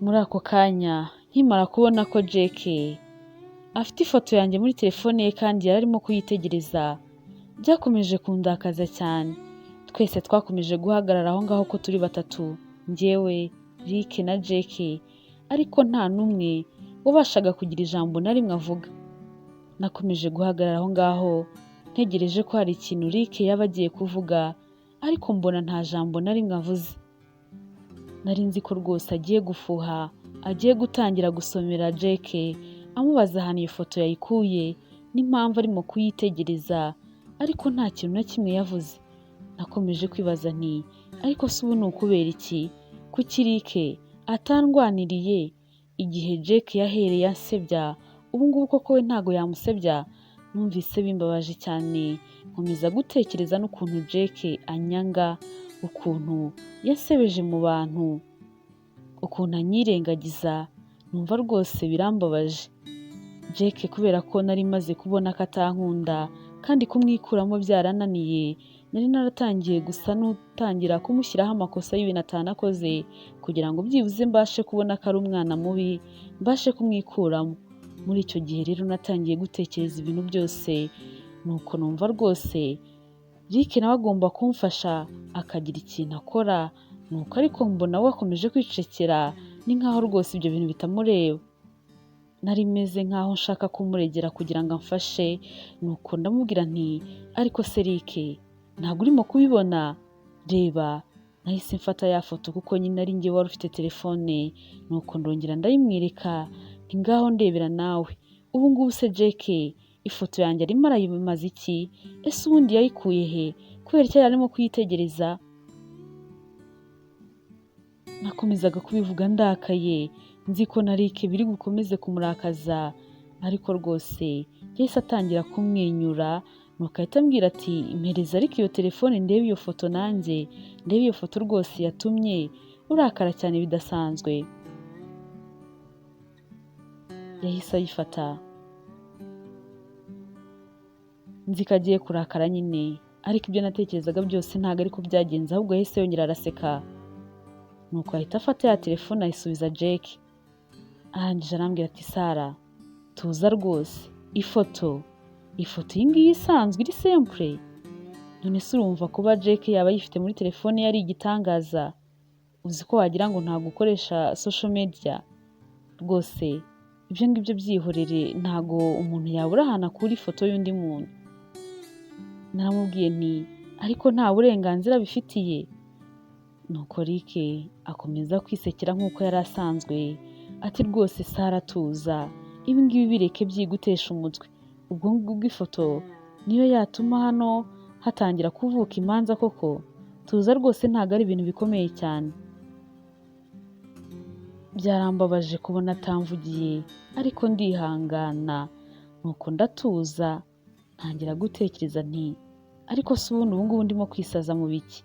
Muri ako kanya nkimara kubona ko Jake afite ifoto yanjye muri telefone ye kandi yari arimo kuyitegereza, byakomeje kundakaza cyane. Twese twakomeje guhagarara aho ngaho ko turi batatu, njyewe, Rick na Jake, ariko nta n'umwe wabashaga kugira ijambo na rimwe avuga. Nakomeje guhagarara aho ngaho ntegereje ko hari ikintu Rick yaba agiye kuvuga, ariko mbona nta jambo na rimwe avuze. Nari nzi ko rwose agiye gufuha, agiye gutangira gusomera Jake amubaza ahantu iyo foto yayikuye n'impamvu arimo kuyitegereza, ariko nta kintu na kimwe yavuze. Nakomeje kwibaza nti ariko se ubu ni ukubera iki? Kuki Rick atandwaniriye igihe Jake yahereye ansebya, ubu ngubu koko we ntago yamusebya? Numvise bimbabaje cyane, nkomeza gutekereza n'ukuntu Jake anyanga, ukuntu yasebeje mu bantu, ukuntu anyirengagiza, numva rwose birambabaje. Jake kubera ko nari maze kubona ko atankunda kandi kumwikuramo byarananiye, nari naratangiye gusa n'utangira kumushyiraho amakosa y'ibintu atanakoze, kugira ngo byibuze mbashe kubona ko ari umwana mubi, mbashe kumwikuramo. Muri icyo gihe rero natangiye gutekereza ibintu byose, nuko numva rwose Rick nawe agomba kumfasha akagira ikintu akora, nuko ariko mbona we akomeje kwicekera, ni nkaho rwose ibyo bintu bitamureba. Nari meze nkaho nshaka kumuregera kugira ngo amfashe, nuko ndamubwira nti ariko se Rick, ntabwo urimo kubibona? Reba. Nahise mfata ya foto kuko nyine ari njye wari ufite telefone, nuko ndongera ndayimwereka nti ngaho ndebera nawe. Ubu ngubu se Jake ifoto yanjye arimo arayimaze iki? Ese ubundi yayikuye he? Kubera icyo yari arimo kuyitegereza? Nakomezaga kubivuga ndakaye, nzi ko na Rick biri gukomeze kumurakaza, ariko rwose yahise atangira kumwenyura, nuko ahita ambwira ati mpereza ariko iyo telefone ndebe iyo foto nanjye, ndebe iyo foto rwose yatumye urakara cyane bidasanzwe. Yahise ayifata, nzi ko agiye kurakara nyine, ariko ibyo natekerezaga byose ntabwo ariko byagenze, ahubwo yahise yongera araseka. Nuko ahita afata ya telefone ayisubiza Jake, arangije arambwira ati Sara, tuza rwose, ifoto iyi ngiyi isanzwe iri simple, none se urumva kuba Jake yaba yifite muri telefone yari igitangaza? Uzi ko wagira ngo ntabwo ukoresha social media? Rwose ibyo ngibyo byihorere, ntago umuntu yabura ahantu akura ifoto y'undi muntu. Naramubwiye nti ariko nta burenganzira bifitiye. Nuko Rick akomeza kwisekera nk'uko yari asanzwe, ati rwose Sara tuza, ibi ngibi bireke byigutesha umutwe, ubwo ngubwo ifoto niyo yatuma hano hatangira kuvuka imanza koko? Tuza rwose, ntabwo ari ibintu bikomeye cyane. Byarambabaje kubona atamvugiye, ariko ndihangana, nuko ndatuza, ntangira gutekereza nti ariko se ubundi ubu ngubu ndimo kwisaza mu biki?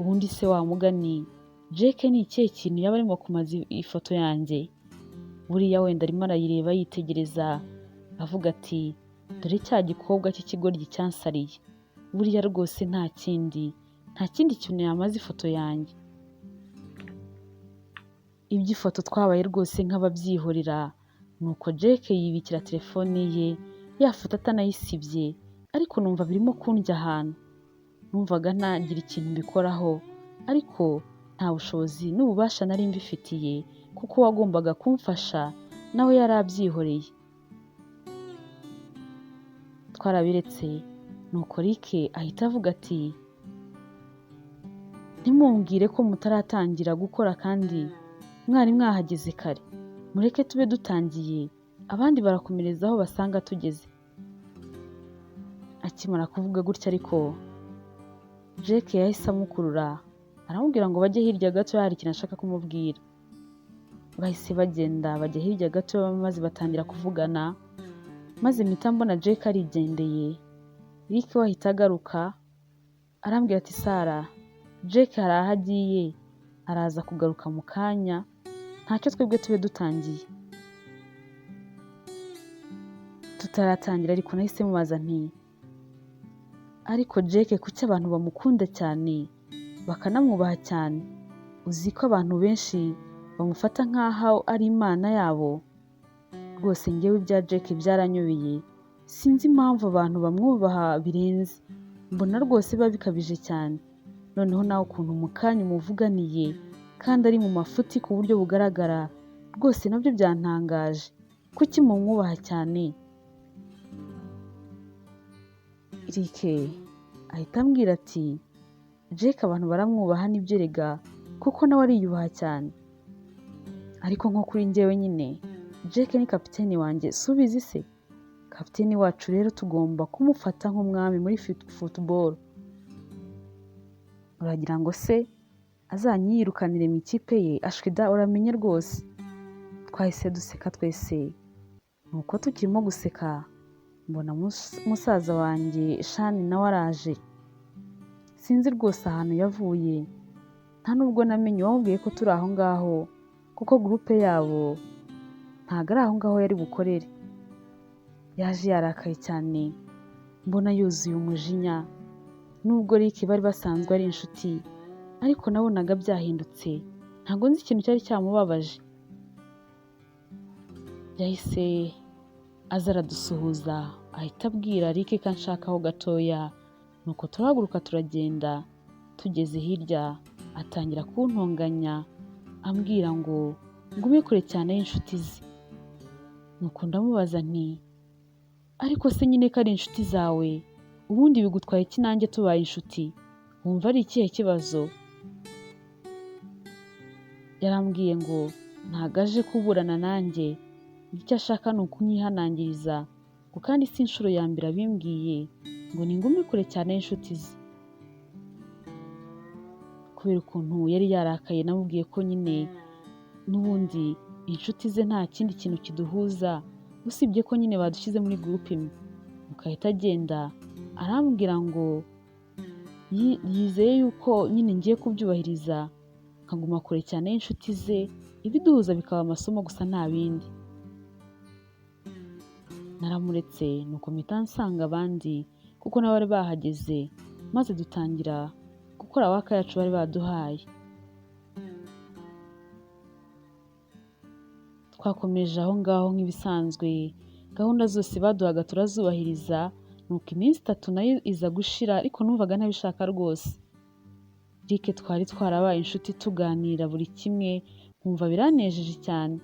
Ubundi se wa mugani Jake ni ikihe kintu yaba arimo kumaza ifoto yanjye? Buriya wenda arimo arayireba yitegereza, avuga ati dore cya gikobwa cy'ikigoryi cyansariye. Buriya rwose nta kindi kintu yamaze ifoto yanjye. Iby'ifoto twabaye rwose nk'ababyihorera, nuko Jake yibikira telefone ye, yafoto atanayisibye, ariko numva birimo kundya ahantu. Numvaga ntagira ikintu mbikoraho, ariko nta bushobozi n'ububasha nari mbifitiye, kuko wagombaga kumfasha nawe yari abyihoreye. Twarabiretse, nuko Rick ahita avuga ati ntimumbwire ko mutaratangira gukora kandi mwari mwahageze kare, mureke tube dutangiye, abandi barakomereza aho basanga tugeze. Akimara kuvuga gutya ariko Jake yahise amukurura, aramubwira ngo bajye hirya gato, hari ikintu ashaka kumubwira. Bahise bagenda bajya hirya gato, maze batangira kuvugana, maze mpita mbona Jake arigendeye. Rick we ahita agaruka, arambwira ati Sara, Jake hari aho agiye, araza kugaruka mu kanya, ntacyo twebwe tube dutangiye. Tutaratangira ariko nahise mubaza nti ariko Jake kuki abantu bamukunda cyane bakanamwubaha cyane? Uzi ko abantu benshi bamufata nk'aho ari imana yabo. Rwose njyewe ibya Jake byaranyobeye, sinzi impamvu abantu bamwubaha birenze, mbona rwose biba bikabije cyane. Noneho nawe ukuntu mu kanya umuvuganiye kandi ari mu mafuti ku buryo bugaragara, rwose nabyo byantangaje. Kuki mumwubaha cyane? Eric ahita ambwira ati Jake abantu baramwubaha nibyo rega, kuko nawe ariyubaha cyane. Ariko nko kuri njyewe nyine Jake ni kapiteni wanjye, subizi se? Kapiteni wacu rero tugomba kumufata nk'umwami muri football. Uragira ngo se azanyirukanire mu ikipe ye? Ashwida uramenye rwose. Twahise duseka twese. Nuko tukirimo guseka mbona musaza wanjye Shani nawe araje. Sinzi rwose ahantu yavuye, nta nubwo namenye wamubwiye ko turi aho ngaho, kuko groupe yabo ntago ari aho ngaho yari bukorere. Yaje yarakaye cyane, mbona yuzuye umujinya. Nubwo Rick bari basanzwe ari inshuti, ariko nabonaga byahindutse. Ntago nzi ikintu cyari cyamubabaje. Yahise aza aradusuhuza, ahita abwira Rick ko anshakaho gatoya. Nuko turahaguruka turagenda. Tugeze hirya atangira kuntonganya, ambwira ngo ngume kure cyane y'inshuti ze. Nuko ndamubaza nti ariko se nyine ko ari inshuti zawe, ubundi bigutwaye iki nanjye tubaye inshuti? Wumva ari ikihe kibazo? Yarambwiye ngo ntago aje kuburana nanjye, icyo ashaka ni ukunyihanangiriza, ngo kandi si inshuro ya mbere abimbwiye ngo ningume kure cyane y'inshuti ze. Kubera ukuntu yari yarakaye, namubwiye ko nyine n'ubundi inshuti ze nta kindi kintu kiduhuza usibye ko nyine badushyize muri groupe imwe. Ukahita agenda arambwira ngo yizeye yuko nyine ngiye kubyubahiriza, nkaguma kure cyane y'inshuti ze, ibiduhuza bikaba amasomo gusa nta bindi. Naramuretse nuko mpita nsanga abandi kuko nabo bari bahageze, maze dutangira gukora waka yacu bari baduhaye. Twakomeje aho ngaho nk'ibisanzwe, gahunda zose baduhaga turazubahiriza. Nuko iminsi 3 nayo iza gushira, ariko numvaga ntabishaka rwose. Rick twari twarabaye inshuti, tuganira buri kimwe, nkumva biranejeje cyane.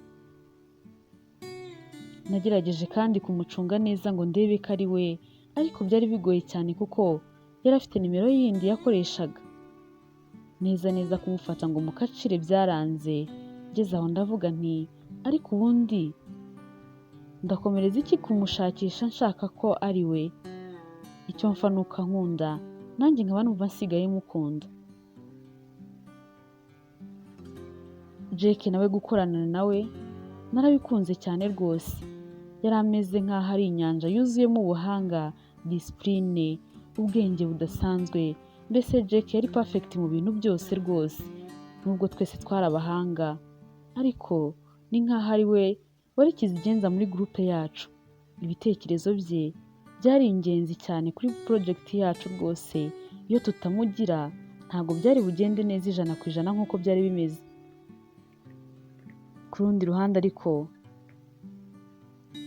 Nagerageje kandi kumucunga neza ngo ndebe ko ari we, ariko byari bigoye cyane kuko yari afite nimero yindi yakoreshaga. Neza kumufata ngo mukacire byaranze. Ngeze aho ndavuga nti ariko ubundi ndakomereza iki kumushakisha nshaka ko ari we? Icyo mfa nuko nkunda, nanjye nkaba numva nsigaye mukunda. Jake nawe gukorana nawe narabikunze cyane rwose. Yari ameze nk'aho ari inyanja yuzuyemo ubuhanga, discipline, ubwenge budasanzwe. Mbese Jake yari perfect mu bintu byose rwose. Nubwo twese twari abahanga, ariko ni nk'aho ari we wari kizigenza muri groupe yacu. Ibitekerezo bye byari ingenzi cyane kuri project yacu rwose. Iyo tutamugira ntabwo byari bugende neza 100% nk'uko byari bimeze. Ku rundi ruhande ariko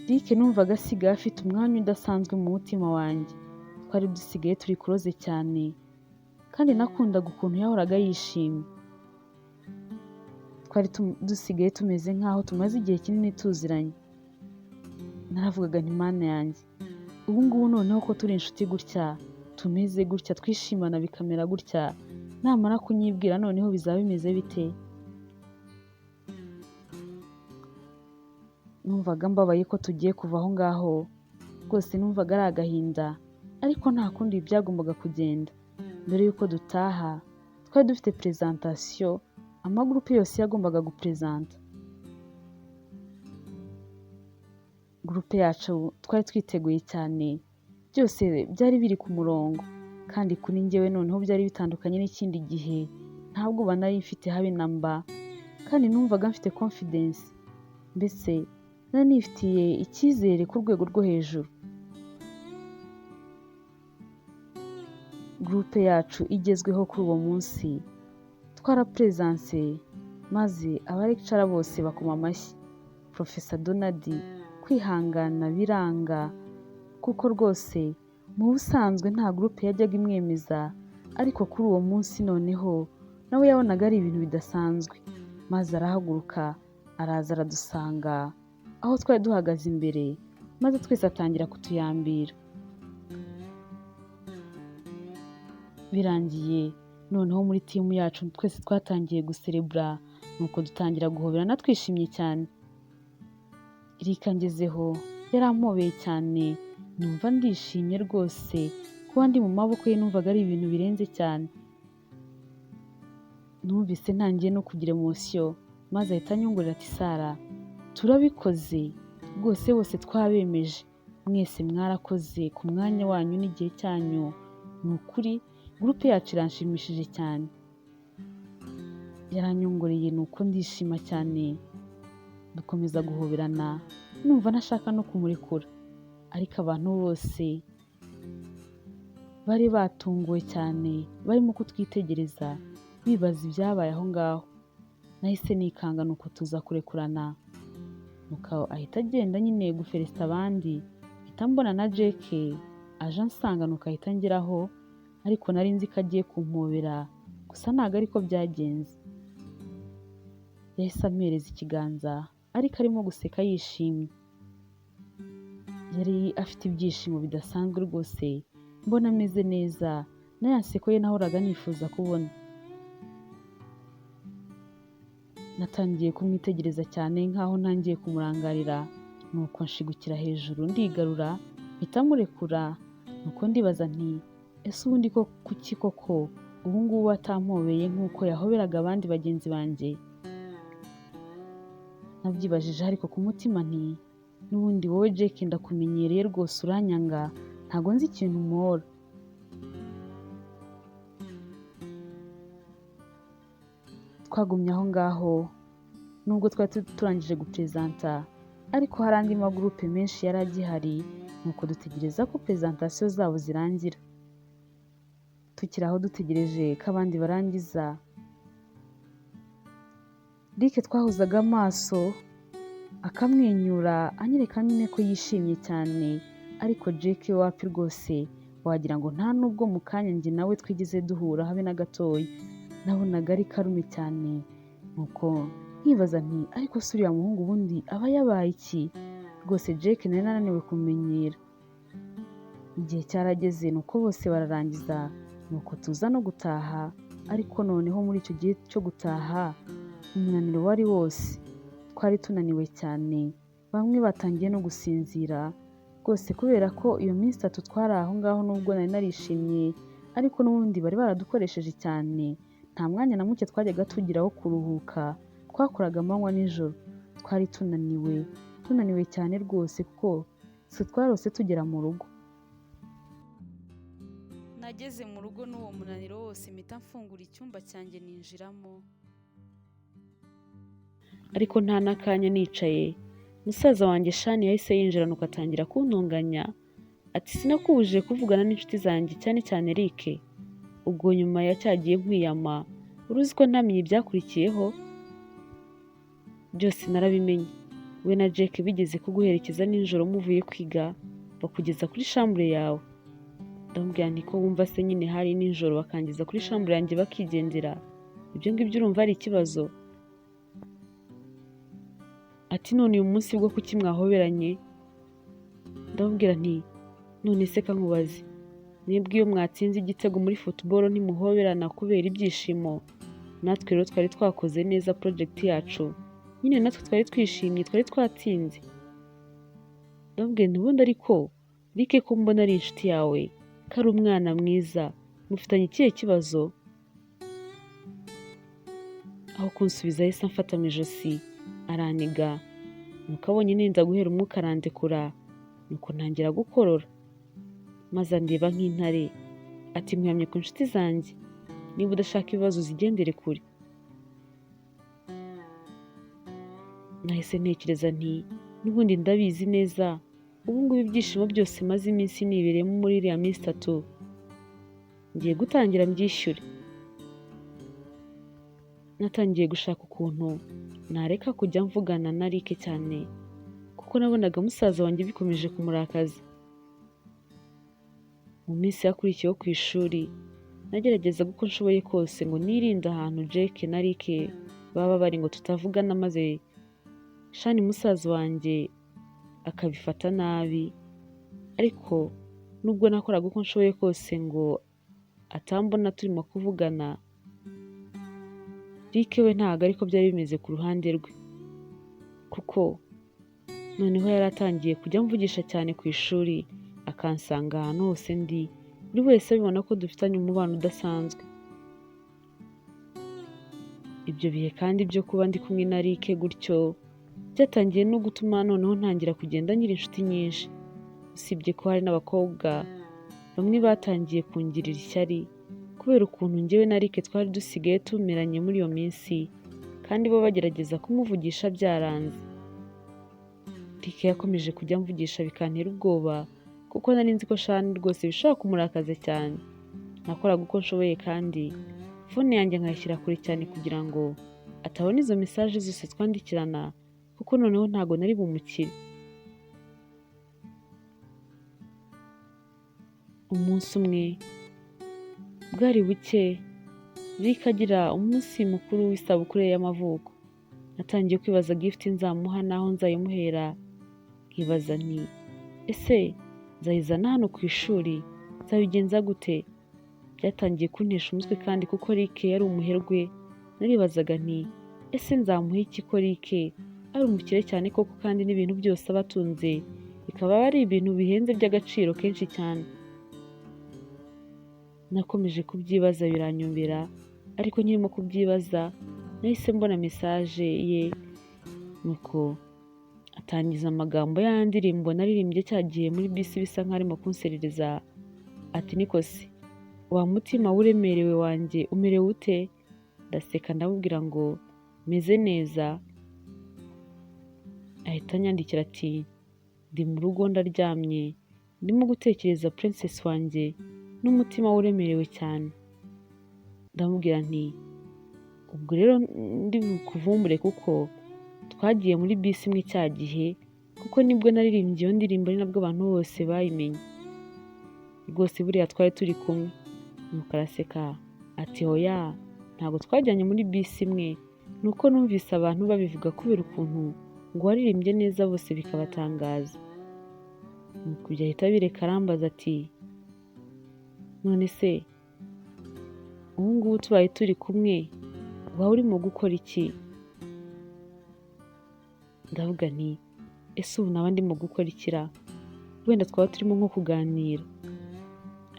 Rick numvaga asigaye afite umwanya udasanzwe mu mutima wanjye. Twari dusigaye turi close cyane, kandi nakundaga ukuntu yahoraga yishimye. Twari dusigaye tumeze nk'aho tumaze igihe kinini tuziranye. Naravugaga nti Mana yanjye, ubu ngubu noneho ko turi inshuti gutya, tumeze gutya, twishimana bikamera gutya, namara kunyibwira noneho bizaba bimeze bite? Numvaga mbabaye ko tugiye kuva aho ngaho. Rwose numvaga ari agahinda, ariko nta kundi byagombaga kugenda. Mbere yuko dutaha twari dufite presentation, amagroupe yose yagombaga gupresenta. Groupe yacu twari twiteguye cyane, byose byari biri ku murongo, kandi kuri njyewe noneho byari bitandukanye n'ikindi gihe. Ntabwo nari mfite habe namba, kandi numvaga mfite confidence. Mbese nari nifitiye icyizere ku rwego rwo hejuru. Groupe yacu igezweho kuri uwo munsi twarapresence maze abalecturer bose bakoma amashyi. Profesa Donald kwihangana biranga kuko rwose mu busanzwe nta groupe yajyaga imwemeza, ariko kuri uwo munsi noneho nawe yabonaga ari ibintu bidasanzwe, maze arahaguruka araza aradusanga aho twari duhagaze imbere, maze twese atangira kutuyambira. Birangiye noneho muri timu yacu twese twatangiye guserebura, nuko dutangira guhoberana twishimye cyane. Erika ngezeho yarampobeye cyane, numva ndishimye rwose, kuba ndi mu maboko ye numvaga ari ibintu birenze cyane. Numvise ntangiye no kugira emotion, maze ahita anyongorera ati Sara, turabikoze rwose, bose twabemeje, mwese mwarakoze ku mwanya wanyu n'igihe cyanyu, ni ukuri groupe yacu iranshimishije cyane. Yaranyongoreye nuko ndishima cyane, dukomeza guhoberana, numva ntashaka no kumurekura, ariko abantu bose bari batunguwe cyane, barimo kutwitegereza bibaza ibyabaye aho ngaho. Nahise nikanga nuko tuza kurekurana, nuko ahita agenda nyine guferesta abandi, mpita mbona na Jake aje ansanga, nuko ahita ngeraho, ariko nari nzi ko agiye kumpobera, gusa ntabwo ariko byagenze. Yahise ampereza ikiganza ariko arimo guseka yishimye. Yari afite ibyishimo bidasanzwe rwose, mbona ameze neza, na ya nseko ye nahoraga nifuza kubona. Natangiye kumwitegereza cyane nkaho ntangiye kumurangarira, nuko nshigukira hejuru ndigarura, mpita murekura, nuko ndibaza nti ese ubundi ko kuki koko ubu ngubu atampobeye nk'uko yahoberaga abandi bagenzi banjye? Nabyibajije ariko ku mutima nti n'ubundi wowe Jake ndakumenyereye rwose, uranyanga, ntago nzi ikintu umora. Twagumye aho ngaho nubwo twari turangije gupresenta, ariko hari andi magroupe menshi yari agihari, nuko dutegereza ko presentation zabo zirangira. Tukiri aho dutegereje ko abandi barangiza, Rick twahuzaga amaso akamwenyura anyereka nyine ko yishimye cyane, ariko Jake wapi rwose, wagira ngo nta nubwo mu kanya njye nawe twigeze duhura habe na gatoya. Nabonaga ari karume cyane, nuko nkibaza nti ariko se uriya muhungu ubundi aba yabaye iki? Rwose Jake nari nananiwe kumenyera. Igihe cyarageze nuko bose bararangiza, nuko tuza no gutaha, ariko noneho muri icyo gihe cyo gutaha umunaniro wari wose, twari tunaniwe cyane, bamwe batangiye no gusinzira rwose, kubera ko iyo minsi 3 twari aho ngaho, nubwo nari narishimye, ariko n'ubundi bari baradukoresheje cyane, nta mwanya na muke twajyaga tugira wo kuruhuka, twakoraga amanywa nijoro, twari tunaniwe cyane rwose, kuko se twarose tugera mu rugo. Nageze mu rugo n'uwo munaniro wose, mpita mfungura icyumba cyanjye ninjiramo, ariko nta n'akanya nicaye, musaza wanjye Shani yahise yinjira nuko atangira kuntonganya, ati sinakubujije kuvugana n'inshuti zanjye cyane cyane Eric. Ubwo nyuma yacyagiye nkwiyama, uruzi ko ntamenye ibyakurikiyeho? Byose narabimenye, we na Jake bigeze kuguherekeza nijoro muvuye kwiga, bakugeza kuri chambre yawe. Ndamubwira nti ko wumva se nyine hari nijoro bakangeza kuri chambre yanjye bakigendera, ibyo ngibyo urumva ari ikibazo? Ati none uyu munsi bwo kuki mwahoberanye? Ndamubwira nti none se kankubaze, mwebwe iyo mwatsinze igitego muri football ntimuhoberana kubera ibyishimo? Natwe rero twari twakoze neza project yacu, nyine natwe twari twishimye, twari twatsinze. Ndamubwira nti ubundi ariko Rick ko mbona ari inshuti yawe, ko ari umwana mwiza, mufitanye ikihe kibazo? Aho kunsubiza yahise amfata mu ijosi araniga, nuko abonye ninza guhera umwuka arandekura, nuko ntangira gukorora, maze andeba nk'intare, ati mwamye ku nshuti zanjye, niba udashaka ibibazo uzigendere kure. Nahise ntekereza nti n'ubundi ndabizi neza, ubu ngubu ibyishimo byose maze iminsi nibereyemo muri iriya minsi 3 ngiye gutangira mbyishyure. natangiye gushaka ukuntu nareka kujya mvugana na Eric cyane kuko nabonaga musaza wanjye bikomeje kumurakaza. Mu minsi yakurikiyeho ku ishuri nageragezaga uko nshoboye kose ngo nirinde ahantu Jake na Eric baba bari ngo tutavugana, maze Shani musaza wanjye akabifata nabi. Ariko nubwo nakoraga uko nshoboye kose ngo atambona turimo kuvugana, Eric we ntabwo ariko byari bimeze ku ruhande rwe, kuko noneho yari atangiye kujya mvugisha cyane ku ishuri, akansanga ahantu hose ndi, buri wese abibona ko dufitanye umubano udasanzwe. Ibyo bihe kandi byo kuba ndi kumwe na Eric gutyo byatangiye no gutuma noneho ntangira kugenda ngira inshuti nyinshi, usibye ko hari n'abakobwa bamwe batangiye kungirira ishyari kubera ukuntu njyewe na Eric twari dusigaye tumeranye muri iyo minsi, kandi bo bagerageza kumuvugisha byaranze. Eric yakomeje kujya mvugisha bikantera ubwoba kuko nari nzi ko Shani rwose bishobora kumurakaza cyane. Nakoraga uko nshoboye kandi fone yanjye nkayishyira kure cyane kugira ngo atabona izo mesaje zose twandikirana, kuko noneho ntago nari bumukire. Umunsi umwe bwari buke Eric agira umunsi mukuru w'isabukuru ye y'amavuko. Natangiye kwibaza gift nzamuha naho nzayimuhera, nkibaza nti ese nzayizana hano ku ishuri, nzabigenza gute? Byatangiye kuntesha umutwe kandi kuko Eric yari umuherwe, naribazaga nti ese nzamuha iki ko Eric ari umukire cyane koko kandi n'ibintu byose aba atunze bikaba ari ibintu bihenze by'agaciro kenshi cyane. Nakomeje kubyibaza biranyobera, ariko nkirimo kubyibaza nahise mbona mesaje ye, nuko atangiza amagambo ya ndirimbo naririmbye cyagiye muri bisi bisa nk'arimo kunserereza, ati Nikosi wa mutima w'uremerewe wanjye umerewe ute? Ndaseka ndamubwira ngo meze neza. Ahita anyandikira ati ndi mu rugo ndaryamye ndimo gutekereza princess wanjye n'umutima w'uremerewe cyane. Ndamubwira nti ubwo rero ndi bukuvumbure kuko twagiye muri bisi imwe cya gihe, kuko nibwo naririmbye iyo ndirimbo ari nabwo abantu bose bayimenye. Rwose buriya twari turi kumwe. Nuko araseka ati oya ntabwo twajyanye muri bisi imwe, nuko numvise abantu babivuga kubera ukuntu ngo waririmbye neza bose bikabatangaza. Nuko ibyo ahita bireka arambaza ati none se ubu ngubu tubaye turi kumwe waba urimo gukora iki? Ndavuga nti ese ubu naba ndimo gukora ikira? Wenda twaba turimo nko kuganira.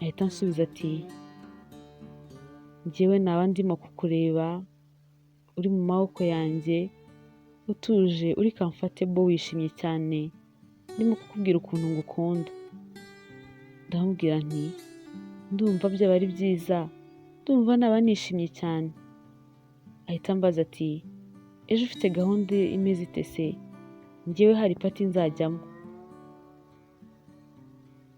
Ahita ansubiza ati njyewe naba ndimo kukureba uri mu maboko yanjye utuje, uri comfortable, wishimye cyane, ndimo kukubwira ukuntu ngukunda. Ndamubwira nti ndumva byaba ari byiza, ndumva naba nishimye cyane. Ahita ambaza ati ejo ufite gahunda imeze ite se? Njyewe hari party nzajyamo.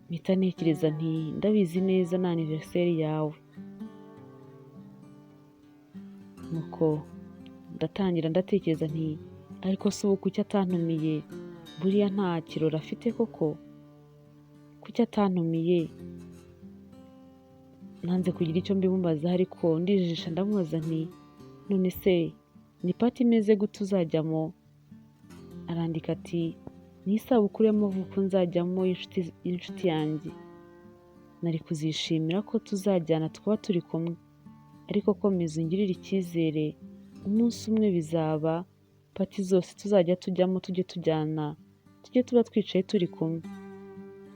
Mpita ntekereza nti ndabizi neza ni anniversaire yawe. Nuko ndatangira ndatekereza nti ariko se ubu kuki atantumiye? Buriya nta kirori afite koko? Kuki atantumiye? Nanze kugira icyo mbimubaza, ariko ndijijisha ndamubaza nti none se ni party imeze gute uzajyamo? Arandika ati ni isabukuru y'amavuko nzajyamo y'inshuti yanjye. Nari kuzishimira ko tuzajyana tukaba turi kumwe, ariko komeza ungirire icyizere, umunsi umwe bizaba party zose tuzajya tujyamo tujye tujyana, tujye tuba twicaye turi kumwe.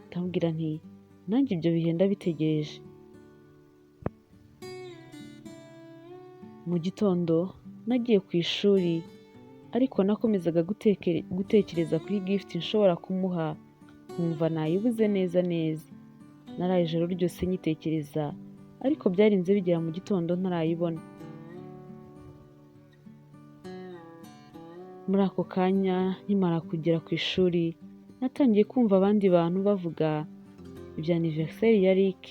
Ndamubwira nti nanjye ibyo bihe ndabitegereje. Mu gitondo nagiye ku ishuri, ariko nakomezaga gutekereza kuri gift nshobora kumuha, nkumva nayibuze neza neza. Naraye ijoro ryose nyitekereza, ariko byarinze bigera mu gitondo ntarayibona. Muri ako kanya nkimara kugera ku ishuri natangiye kumva abandi bantu bavuga ibya anniversaire ya Eric,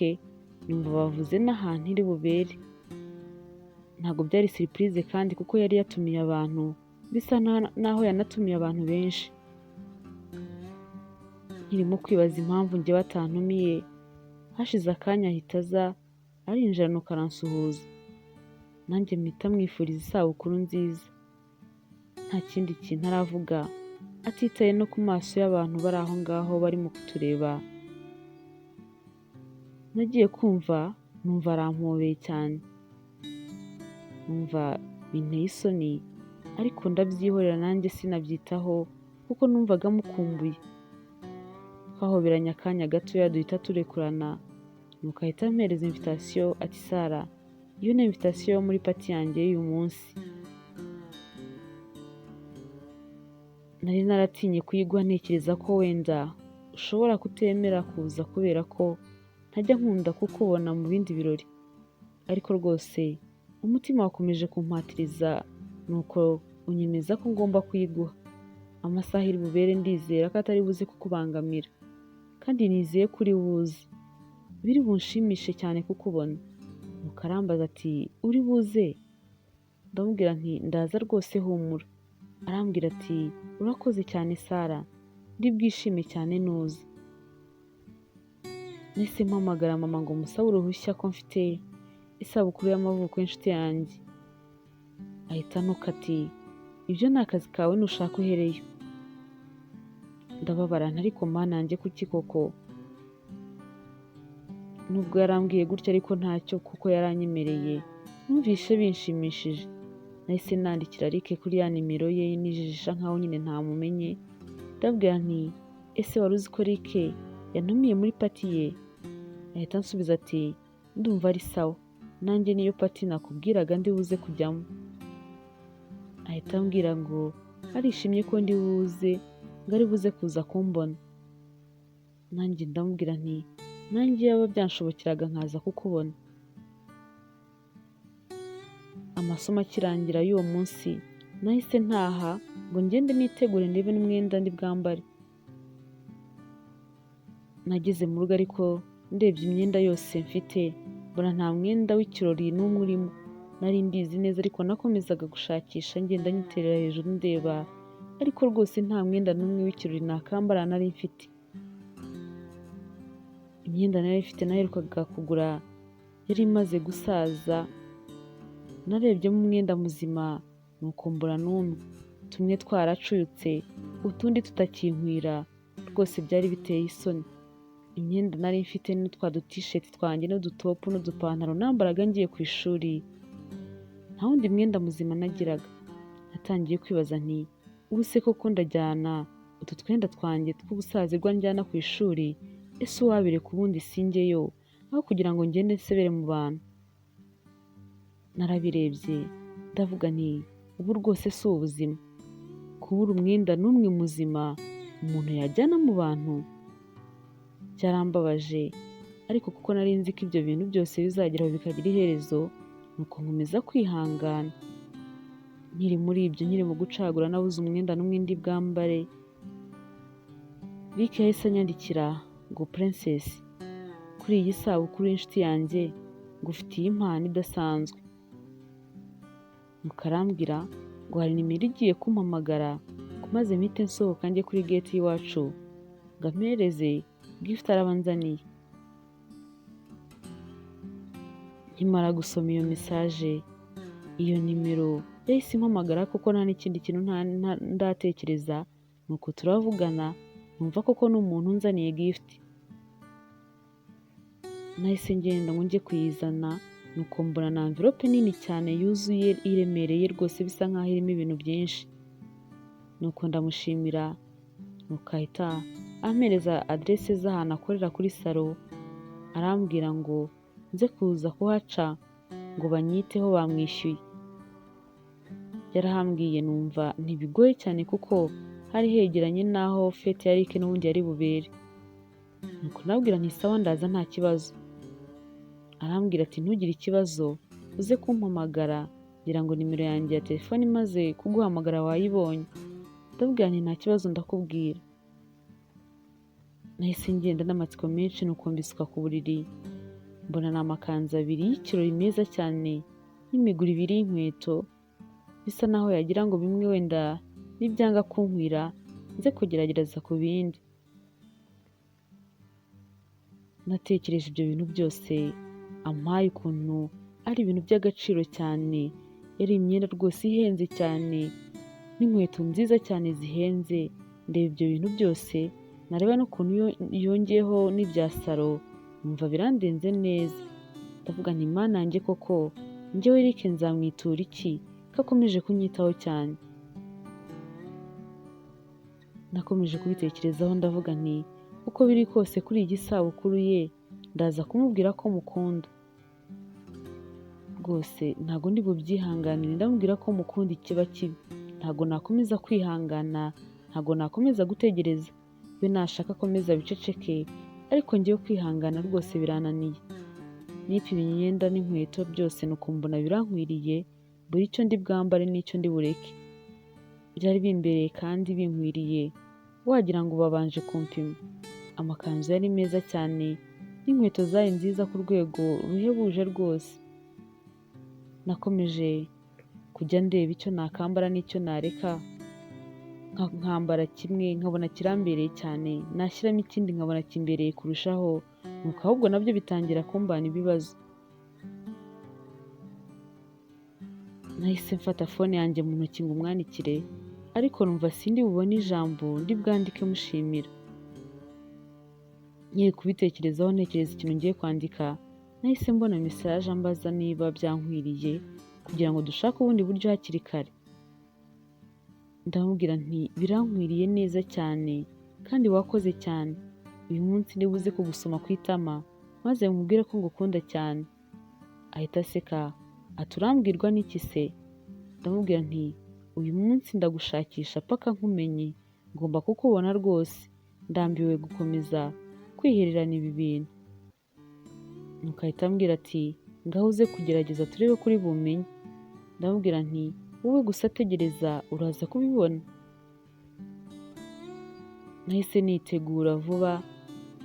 numva bavuze n'ahantu iri bubere. Ntabwo byari surprise kandi kuko yari yatumiye abantu bisa naho yanatumiye abantu benshi. Nkirimo kwibaza impamvu njyewe atantumiye, hashize akanya ahita aza arinjira nuko aransuhuza. Nanjye mpita mwifuriza isabukuru nziza. Nta kindi kintu aravuga, atitaye no ku maso y'abantu bari aho ngaho barimo kutureba. Nagiye kumva numva arampobeye cyane. Numva binteye isoni ariko ndabyihorera nanjye sinabyitaho kuko numvaga mukumbuye. Twahoberanye akanya gatoya duhita turekurana, nuko ahita ampereza invitation ati Sara, iyo ni invitation yo muri pati yanjye y'uyu munsi. Nari naratinye kuyiguha ntekereza ko wenda ushobora kutemera kuza kubera ko ntajya nkunda kukubona mu bindi birori, ariko rwose umutima wakomeje kumpatiriza nuko unyemeza ko ngomba kuyiguha. Amasaha iri bubere ndizera ko atari buze kukubangamira, kandi nizeye ko uri buze. Biri bunshimishe cyane kukubona. Nuko arambaza ati uri buze? Ndamubwira nti ndaza rwose humura. Arambwira ati urakoze cyane Sara, ndi bwishime cyane nuza. Nahise mpamagara mama ngo musabe uruhushya ko mfite isabukuru y'amavuko y'inshuti yanjye. Ahita anuka ati ibyo ni akazi kawe nushaka uhereyo. Ndababara ariko mana yanjye kuki koko? Nubwo yarambwiye gutya ariko ntacyo kuko yaranyemereye. Numvishe binshimishije. Nahise nandikira Eric kuri ya nimero ye nijijisha nkaho nyine ntamumenye. Ndabwira nti ese wari uzi ko Eric yantumiye muri pati ye? Ahita ansubiza ati ndumva ari sawa, nanjye niyo pati nakubwiraga ndi buze kujyamo. Ahita ambwira ngo arishimye ko ndi buze, ngo ari buze kuza kumbona. Nanjye ndamubwira nti nanjye yaba byanshobokeraga nkaza kukubona. Amasomo akirangira y'uwo munsi nahise ntaha ngo ngende nitegure ndebe n'umwenda ndi bwambare. Nageze mu rugo ariko ndebye imyenda yose mfite mbona nta mwenda w'ikirori n'umwe urimo. Nari mbizi neza ariko nakomezaga gushakisha ngenda nyiterera hejuru ndeba, ariko rwose nta mwenda n'umwe w'ikirori nakambara nari mfite. Imyenda nari mfite naherukaga kugura yari imaze gusaza. Narebyemo umwenda muzima nuko mbura n'umwe, tumwe twaracuyutse utundi tutakinkwira, rwose byari biteye isoni. Imyenda nari mfite n'utwa t-shirt twanjye n'udutopu n'udupantaro nambaraga ngiye ku ishuri. Nta wundi mwenda muzima nagiraga. Natangiye kwibaza nti ubu se koko ndajyana utu twenda twanjye tw'ubusazirwa njyana ku ishuri, ese uwabireka ubundi sinjyeyo aho kugira ngo ngende nsebere mu bantu? Narabirebye ndavuga nti ubu rwose si ubuzima, kubura umwenda n'umwe muzima umuntu yajyana mu bantu. Byarambabaje ariko kuko nari nzi ko ibyo bintu byose bizageraho bikagira iherezo, nuko nkomeza kwihangana. Nkiri muri ibyo, nkiri mu gucagura nabuze umwenda n'umwe ndi bwambare, Rick yahise anyandikira ngo Princess, kuri iyi sabukuru y'inshuti yanjye ngufitiye impano idasanzwe. Nuko arambwira ngo hari nimero igiye kumpamagara ngo maze mpite nsohoka njye kuri gate y'iwacu ngo ampereze gift arabanzaniye. Nkimara gusoma iyo message, iyo nimero yahise impamagara kuko nta n'ikindi kintu ndatekereza, nuko turavugana numva koko n'umuntu unzaniye gift. Nahise ngenda ngo njye kuyizana, nuko mbona na envelope nini cyane yuzuye iremereye rwose bisa nkaho irimo ibintu byinshi. Nuko ndamushimira, nuko ahita ampereza adresse z'ahantu akorera kuri salo. Arambwira ngo nze kuza kuhaca ngo banyiteho bamwishyuye. Yarahambwiye numva ntibigoye cyane kuko hari hegeranye n'aho fete ya Eric n'ubundi yari bubere. Nuko nabwira nti sawa ndaza nta kibazo. Arambwira ati ntugire ikibazo uze kumpamagara, ngira ngo nimero yanjye ya telefone imaze kuguhamagara wayibonye. Ndabwira nti nta kibazo ndakubwira. Nahise ngenda n'amatsiko menshi nuko mbisuka ku buriri, mbona ni amakanzu abiri y'ikirori meza cyane nk'imiguru ibiri y'inkweto, bisa naho yagira ngo bimwe wenda nibyanga kunkwira nze kugerageza ku bindi. Natekereje ibyo bintu byose ampaye ukuntu ari ibintu by'agaciro cyane, yari imyenda rwose ihenze cyane n'inkweto nziza cyane zihenze. Ndeba ibyo bintu byose, nareba n'ukuntu yongeyeho n'ibya salo, numva birandenze neza. Ndavuga nti Mana yanjye koko njyewe Eric nzamwitura iki ko akomeje kunyitaho cyane. Nakomeje kubitekerezaho ndavuga nti uko biri kose kuri iyi sabukuru ye ndaza kumubwira ko mukunda. Rwose ntabwo ndi bubyihanganire, ndamubwira ko mukunda ikiba kibi. Ntabwo nakomeza kwihangana, ntabwo nakomeza gutegereza. We nashaka akomeza biceceke, ariko njyewe kwihangana rwose birananiye. Nipima imyenda n'inkweto byose nuko mbona birankwiriye, buri icyo ndi bwambare n'icyo ndi bureke. Byari bimbereye kandi binkwiriye, wagira ngo babanje kumpima. Amakanzu yari meza cyane n'inkweto zari nziza ku rwego ruhebuje rwose. Nakomeje kujya ndeba icyo nakambara n'icyo nareka, nkambara kimwe nkabona kirambereye cyane, nashyiramo ikindi nkabona kimbereye kurushaho, nuko ahubwo nabyo bitangira kumbana ibibazo. Nahise mfata fone yanjye mu ntoki ngo umwandikire, ariko numva sindi bubone ijambo ndi bwandike mushimira. Nkiri kubitekerezaho ntekereza ikintu ngiye kwandika, nahise mbona message ambaza niba byankwiriye kugira ngo dushake ubundi buryo hakiri kare. Ndamubwira nti birankwiriye neza cyane kandi wakoze cyane. Uyu munsi nibuze kugusoma ku itama maze mubwire ko ngukunda cyane. Ahita aseka ati urambwirwa n'iki se? Ndamubwira nti uyu munsi ndagushakisha paka nkumenye, ngomba kukubona rwose, ndambiwe gukomeza kwihererana ibi bintu. Nuko ahita ambwira ati ngaho uze kugerageza turebe kuri bumenye. Ndamubwira nti wowe gusa tegereza uraza kubibona. Nahise nitegura vuba,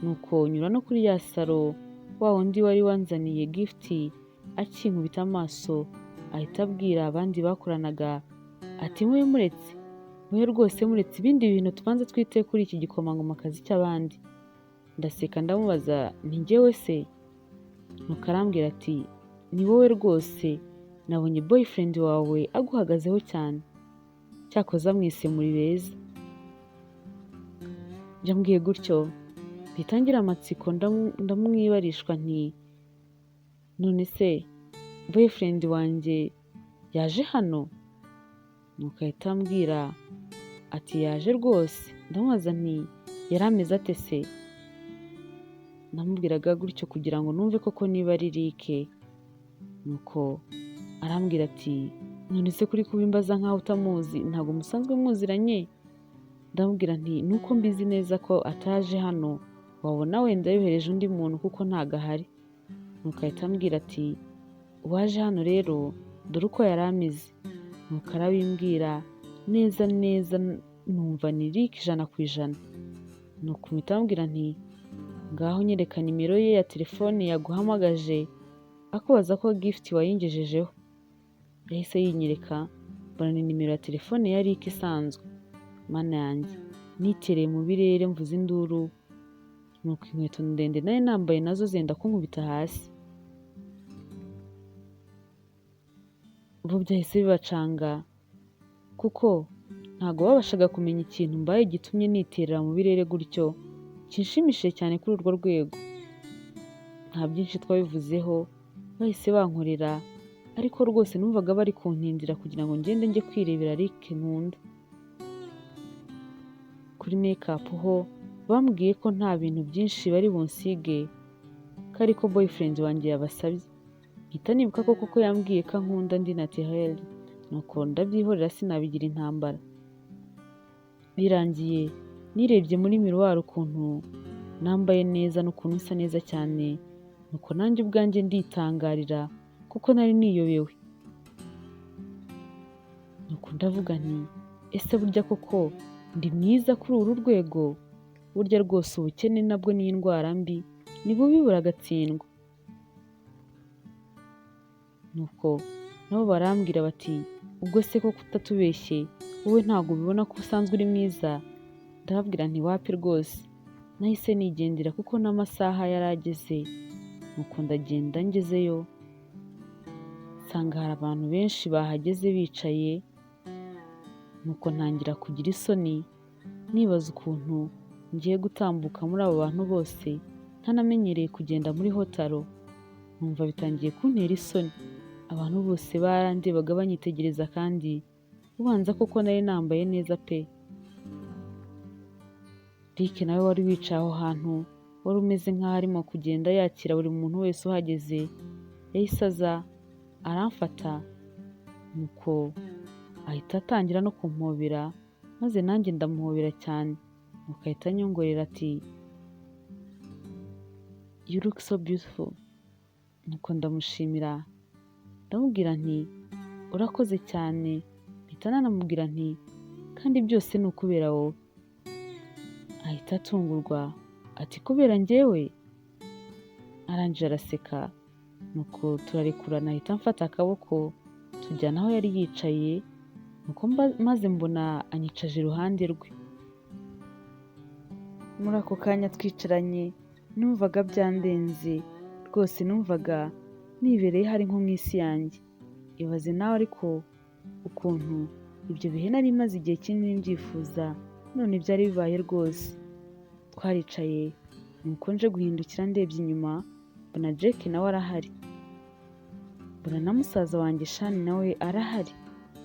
nuko nyura no kuri ya salo, wa wundi wari wanzaniye gift akinkubita amaso, ahita abwira abandi bakoranaga ati mube muretse, mube rwose muretse ibindi bintu tubanza twite kuri iki gikomangomakazi cy'abandi. Ndaseka ndamubaza nti njyewe se? Nuko arambwira ati ni wowe rwose, nabonye boyfriend wawe aguhagazeho cyane, cyakoze mwese muri beza. Njambwiye gutyo bitangira amatsiko, ndamwibarishwa nti none se boyfriend wanjye yaje hano? Nuko ahita ambwira ati yaje rwose. Ndamubaza nti yari ameze ate se? Namubwiraga gutyo kugira ngo numve koko niba ari Eric. Nuko arambwira ati none se kuri kubimbaza nkaho utamuzi, ntabwo musanzwe muziranye? Ndamubwira nti nuko mbizi neza ko ataje hano, wabona wenda yohereje undi muntu kuko ntago ahari. Nuko ahita ambwira ati uwaje hano rero dore uko yari ameze. Nuko arabimbwira neza neza, numva ni Eric 100%. Nuko mpita ambwira nti ngaho nyereka nimero ye ya telefone yaguhamagaje akubaza ko gift wayingejejeho. Yahise yinyereka, mbona ni nimero ya telefone ya Eric isanzwe. Mana yanjye, nitereye mu birere mvuze induru, nuko inkweto ndende nayo nambaye nazo zenda kunkubita hasi. Bo byahise bibacanga kuko ntago babashaga kumenya ikintu mbaye gitumye niterera mu birere gutyo kinshimishije cyane kuri urwo rwego. Nta byinshi twabivuzeho, bahise bankorera, ariko rwose numvaga bari kuntindira kugira ngo ngende njye kwirebera Eric nkunda. Kuri makeup ho bambwiye ko nta bintu byinshi bari bunsige, ko ariko boyfriend wanjye yabasabye. Mpita nibuka koko yambwiye ko ankunda ndi naturel, nuko ndabyihorera sinabigira intambara. Birangiye nirebye muri miroir ukuntu nambaye neza n'ukuntu nsa neza cyane, nuko nanjye ubwanjye nditangarira kuko nari niyobewe. Nuko ndavuga nti ese burya koko ndi mwiza kuri uru rwego? Burya rwose ubukene nabwo ni indwara mbi, ni bubi buragatsindwa. Nuko nabo barambwira bati ubwo se ko kutatubeshye wowe ntabwo ubibona ko usanzwe uri mwiza? Ndababwira nti wapi rwose. Nahise nigendera kuko n'amasaha yari ageze, nuko ndagenda ngezeyo nsanga hari abantu benshi bahageze bicaye, nuko ntangira kugira isoni nibaza ukuntu ngiye gutambuka muri abo bantu bose ntanamenyereye kugenda muri hotaro. Numva bitangiye kuntera isoni, abantu bose barandebaga banyitegereza kandi ubanza koko nari nambaye neza pe. Rick nawe wari wicaye aho hantu wari umeze nk'aho arimo kugenda yakira buri muntu wese uhageze, yahise aza aramfata nuko ahita atangira no kumpobera, maze nanjye ndamuhobera cyane, nuko ahita anyongorera ati you look so beautiful. Nuko ndamushimira ndamubwira nti urakoze cyane, mpita nanamubwira nti kandi byose ni ukubera wowe. Ahita atungurwa ati kubera njyewe? Arangije araseka, nuko turarekurana, ahita amfata akaboko tujyana aho yari yicaye, nuko maze mbona anyicaje iruhande rwe. Muri ako kanya twicaranye numvaga byandenze rwose, numvaga nibereye hari nko mu isi yanjye. Ibaze nawe ariko ukuntu ibyo bihe nari maze igihe kinini mbyifuza none byari bibaye rwose. Twaricaye nuko nje guhindukira ndebye inyuma mbona Jack nawe arahari, mbona na musaza wanjye Shani nawe arahari.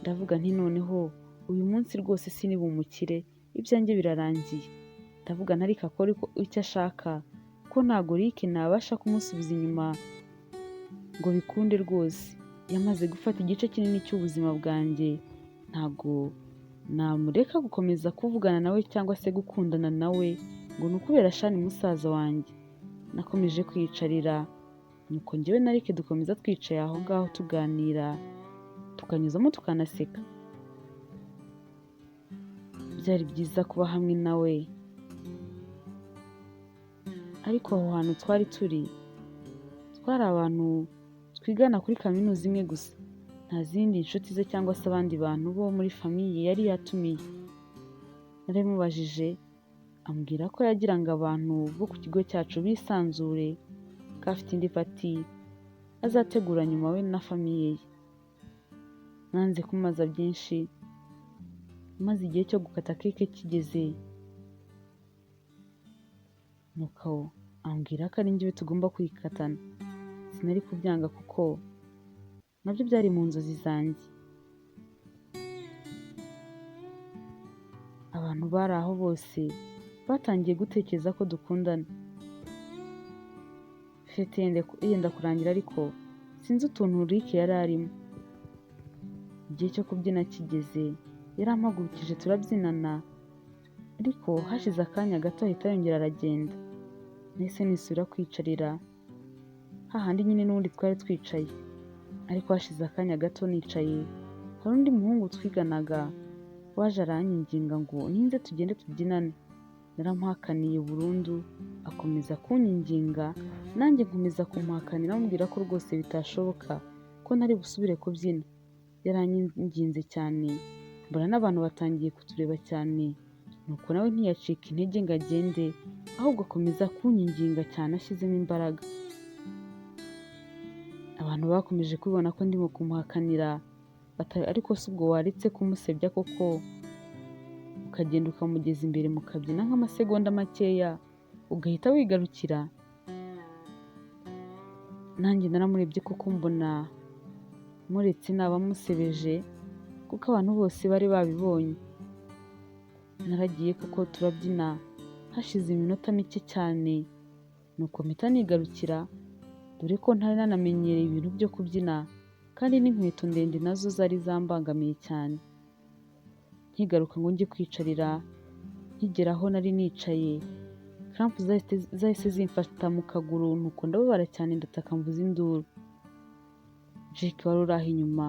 Ndavuga nti noneho uyu munsi rwose sinibumukire, ibyanjye birarangiye. Ndavuga ntariko akora icyo ashaka ko ntago Rick nabasha kumusubiza inyuma ngo bikunde rwose. Yamaze gufata igice kinini cy'ubuzima bwanjye, ntago namureka gukomeza kuvugana nawe cyangwa se gukundana nawe ngo ni ukubera Shani musaza wanjye. Nakomeje kwiyicarira, nuko njyewe na Rick dukomeza twicaye aho ngaho tuganira, tukanyuzamo tukanaseka. Byari byiza kuba hamwe nawe, ariko aho hantu twari turi twari abantu twigana kuri kaminuza imwe gusa, nta zindi nshuti ze cyangwa se abandi bantu bo muri famiye yari yatumiye. Naramubajije ambwira ko yagira ngo abantu bo ku kigo cyacu bisanzure ko afite indi pati azategura nyuma we na famiye ye. Nanze kumubaza byinshi, maze igihe cyo gukata keke kigeze, nuko ambwira ko ari njyewe tugomba kuyikatana. Sinari kubyanga kuko nabyo byari mu nzozi zanjye. Abantu bari aho bose batangiye gutekereza ko dukundana. Fete yenda kurangira ariko sinzi utuntu Rick yari arimo. Igihe cyo kubyina kigeze yarampagurukije turabyinana, ariko hashize akanya gato ahita yongera aragenda. Nahise nisubira kwicarira hahandi nyine n'ubundi twari twicaye, ariko hashize akanya gato nicaye hari undi muhungu twiganaga waje aranyinginga ngo ninze tugende tubyinane. Naramuhakaniye burundu, akomeza kunyinginga, nanjye nkomeza kumuhakanira amubwira ko rwose bitashoboka ko ntari busubire kubyina. Yaranyinginze cyane, mbona n'abantu batangiye kutureba cyane, nuko nawe ntiyacika intege ngo agende, ahubwo akomeza kunyinginga cyane ashyizemo imbaraga. Abantu bakomeje kubibona ko ndimo kumuhakanira, ariko si ubwo waretse kumusebya koko ukagenda ukamugeza imbere mukabyina nk'amasegonda makeya ugahita wigarukira? Nanjye naramurebye kuko mbona muretse nabamusebeje kuko abantu bose bari babibonye. Naragiye kuko turabyina, hashize iminota mike cyane nuko mpita nigarukira, dore ko ntari nanamenyereye ibintu byo kubyina kandi n'inkweto ndende nazo zari zambangamiye cyane. Nkigaruka ngo njye kwicarira, nkigera aho nari nicaye cramp zahise zimfata mu kaguru, nuko ndababara cyane ndataka mvuza induru. Jack wari uri aho inyuma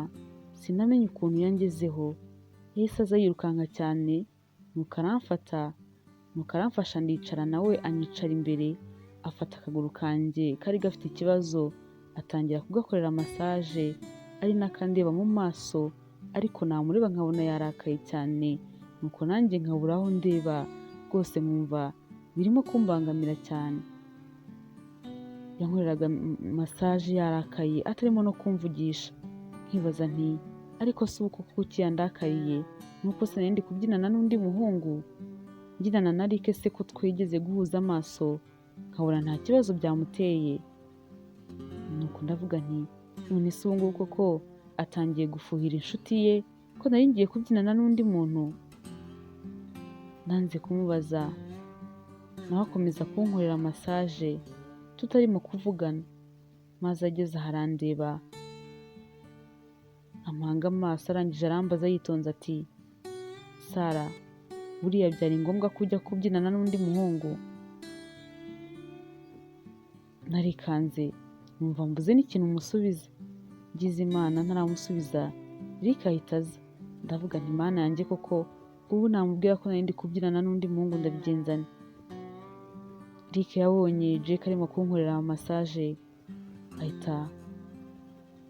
sinamenye ukuntu yangezeho, yahise aza yirukanka cyane, nuko aramfasha ndicara, nawe anyicara imbere, afata akaguru kanjye kari gafite ikibazo atangira kugakorera massage ari nakandeba mu maso ariko namureba nkabona yarakaye cyane, nuko nanjye nkabura aho ndeba rwose nkumva birimo kumbangamira cyane. Yankoreraga massage yarakaye atarimo no kumvugisha, nkibaza nti ariko si uko kuki yandakariye, nuko se nari ndi kubyinana n'undi muhungu, nginana na Eric se ko twigeze guhuza amaso nkabona nta kibazo byamuteye. Nuko ndavuga nti none se ubu ngubu koko atangiye gufuhira inshuti ye ko nari ngiye kubyinana n'undi muntu? Nanze kumubaza, nawe akomeza kunkorera massage tutarimo kuvugana, maze ageze aharandeba ampanga amaso, arangije arambaza yitonze ati Sara, buriya byari ngombwa ko ujya kubyinana n'undi muhungu? Narikanze numva mbuze n'ikintu musubiza, ngize Imana ntaramusubiza Eric ahita aza. Ndavuga nti Mana yanjye koko ubu namubwira ko nari ndi kubyinana n'undi muhungu ndabigenzane. Eric yabonye Jake arimo kunkorera massage ahita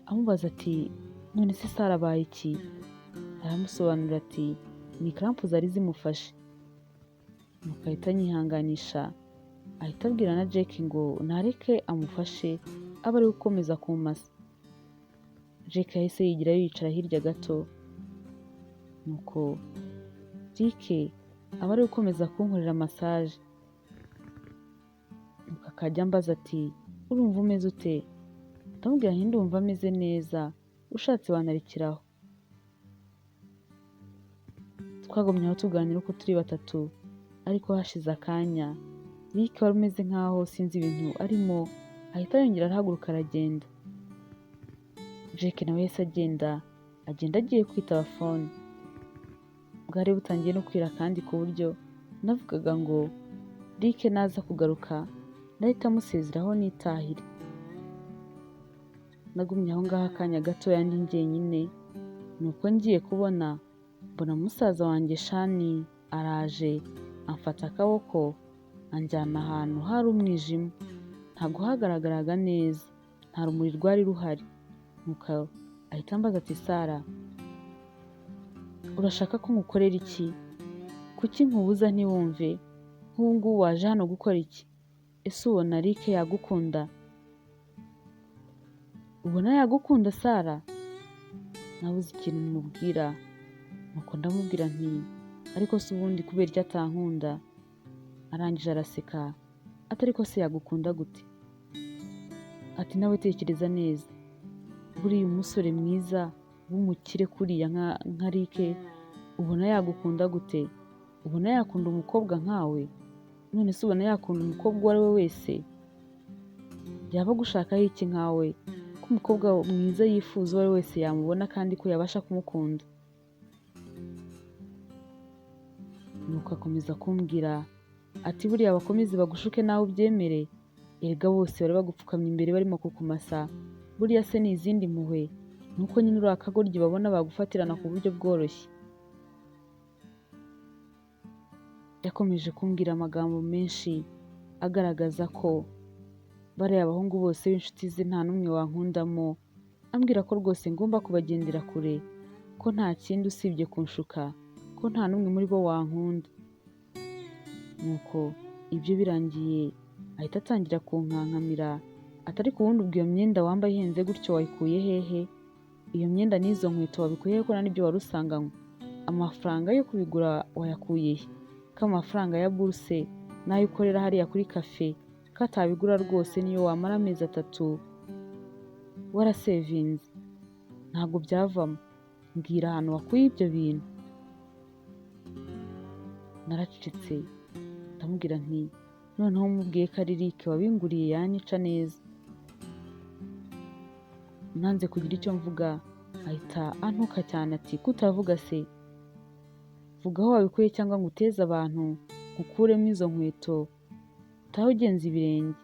amubaza ati none se Sara abaye iki? Aramusobanurira ati ni cramp zari zimufashe. Nuko ahita anyihanganisha, ahita abwira na Jake ngo nareke amufashe abe ari gukomeza kumasa. Jake yahise yigira yicara hirya gato, nuko Jake aba ari gukomeza kunkorera massage. Nuko akajya ambaza ati urumva umeze ute? Ndamubwira nti ndumva ameze neza, ushatse wanarekeraho. Twagumye aho tuganira uko turi batatu, ariko hashize akanya Eric wari umeze nkaho sinzi ibintu arimo ahita yongera arahaguruka aragenda. Jake nawe yahise agenda agiye kwitaba phone. Bwari butangiye no kwira kandi ku buryo navugaga ngo Eric naza kugaruka ndahita amusezeraho nitahire. Nagumye aho ngaho akanya gato yandi njyenyine, nuko ngiye kubona mbona musaza wanjye Shani araje amfata akaboko anjyana ahantu hari umwijima, ntabwo hagaragaraga neza, nta rumuri rwari ruhari. Nuko ahita ambaza ati Sara, urashaka ko ngukorera iki? Kuki nkubuza ntiwumve? Nk'ubu ngubu waje hano gukora iki? Ese ubona Eric yagukunda? Ubona yagukunda Sara? Nabuze ikintu mubwira, nuko ndamubwira nti ariko se ubundi kubera icyo atankunda? Arangije araseka ati ariko se yagukunda gute? Ati nawe tekereza neza, buriya umusore mwiza w'umukire kuriya nka Eric ubona yagukunda gute? Ubona yakunda umukobwa nkawe? None se ubona yakunda umukobwa uwo ari we wese? Yaba gushakaho iki nkawe ko umukobwa mwiza yifuza uwo ari we wese yamubona kandi ko yabasha kumukunda? Nuko akomeza kumbwira ati buriya bakomeze bagushuke nawe ubyemere, erega bose bari bagupfukamye imbere barimo kukumasa, buriya se ni izindi mpuhwe? Nuko nyine uri akagoryi babona bagufatirana ku buryo bworoshye. Yakomeje kumbwira amagambo menshi agaragaza ko bariya abahungu bose b'inshuti ze nta n'umwe wankundamo, ambwira ko rwose ngomba kubagendera kure, ko nta kindi usibye kunshuka, ko nta n'umwe muri bo wankunda. Nuko ibyo birangiye ahita atangira kunkankamira atari ku wundi, ubwo iyo myenda wambaye ihenze gutyo wayikuye hehe? Iyo myenda n'izo nkweto wabikuye he ko nta n'ibyo wari usanganywe? Amafaranga yo kubigura wayakuye he? Ko amafaranga ya bourse n'ayo ukorera hariya kuri cafe ko atabigura rwose niyo wamara amezi 3 warasevinze, ntabwo byavamo. Mbwira ahantu wakuye ibyo bintu. Naracecetse ndamubwira nti noneho mubwiye ko ari Eric wabinguriye yanyica neza. Nanze kugira icyo mvuga ahita antuka cyane ati kutavuga se, vuga aho wabikuye cyangwa ngo uteze abantu nkukuremo izo nkweto utahe ugenza ibirenge.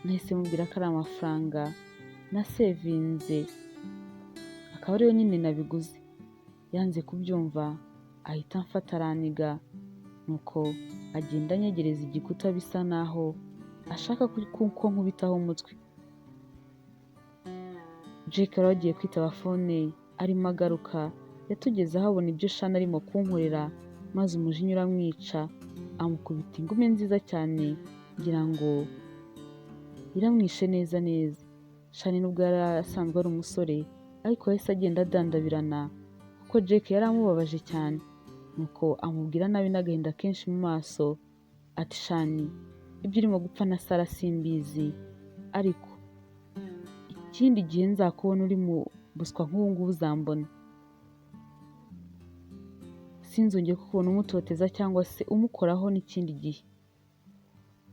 Nahise mubwira ko ari amafaranga na sevinze akaba ariyo nyine nabiguze. Yanze kubyumva ahita amfata araniga, nuko agenda anyegereza igikuta bisa naho ashaka ko nkubitaho umutwe. Jake wari wagiye kwitaba fone arimo agaruka yatugeze aho abona ibyo Shani arimo kunkorera maze umujinya uramwica amukubita ingumi nziza cyane ngira ngo iramwishe neza neza. Shani nubwo yari asanzwe ari umusore ariko yahise agenda adandabirana kuko Jake yari amubabaje cyane, nuko amubwira nabi n'agahinda kenshi mu maso ati Shani, ibyo urimo gupfa na Sara simbizi, ariko ikindi gihe nzakubona uri mu buswa nk'ubu ngubu uzambona. Sinzongeye kukubona umutoteza cyangwa se umukoraho n'ikindi gihe.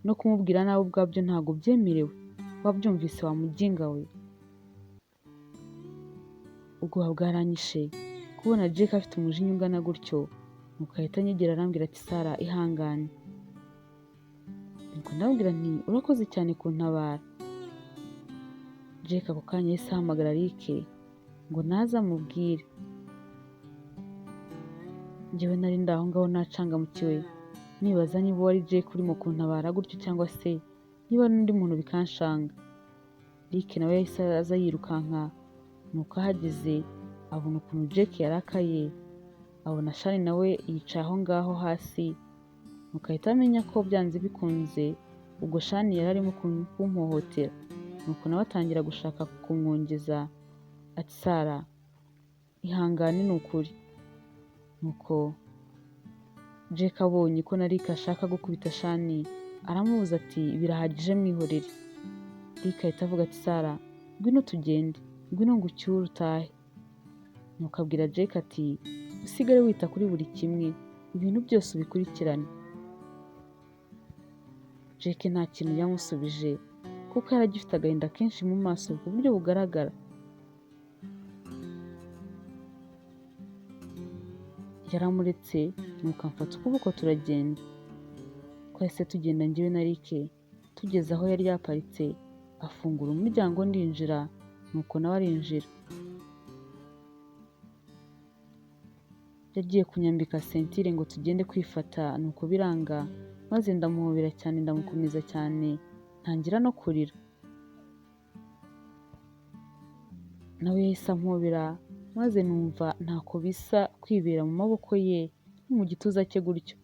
No kumubwira nawe ubwabyo ntabwo byemerewe, wabyumvise wa muginga we. Ubwoba bwaranyishe kubona Jake afite umujinya ungana gutyo, nuko ahita anyegera arambwira ati Sara ihangane. Nuko ndamubwira nti urakoze cyane kuntabara. Jake ako kanya yahise ahamagara Rick ngo naze amubwire. Njyewe nari ndaho ngaho nacangamukiwe nibaza niba wari Jake urimo kuntabara gutyo cyangwa se niba n'undi muntu bikanshanga. Rick nawe yahise aza yirukanka, nuko ahageze abona ukuntu Jake yarakaye, abona Shani nawe yicaye aho ngaho hasi, nuko ahita amenya ko byanze bikunze ubwo Shani yari arimo kumpohotera, nuko nawe atangira gushaka kumwongeza ati Sara ihangane ni ukuri. Nuko Jake abonye ko na Rick ashaka gukubita Shani aramubuza ati birahagije mwihorere. Rick ahita avuga ati Sara ngwino tugende, ngwino ngucyure utahe. Nuko abwira Jake ati usigare wita kuri buri kimwe, ibintu byose ubikurikirane. Jake nta kintu yamusubije kuko yari agifite agahinda kenshi mu maso ku buryo bugaragara. Yaramuretse nuko amfata ukuboko turagenda. Twahise tugenda njyewe na Rick, tugeze aho yari yaparitse afungura umuryango ndinjira, nuko nawe arinjira. Yagiye kunyambika sentire ngo tugende kwifata, nuko biranga maze ndamuhobera cyane ndamukomeza cyane ntangira no kurira. Nawe yahise ampobera maze numva ntako bisa kwibera mu maboko ye no mu gituza cye gutyo.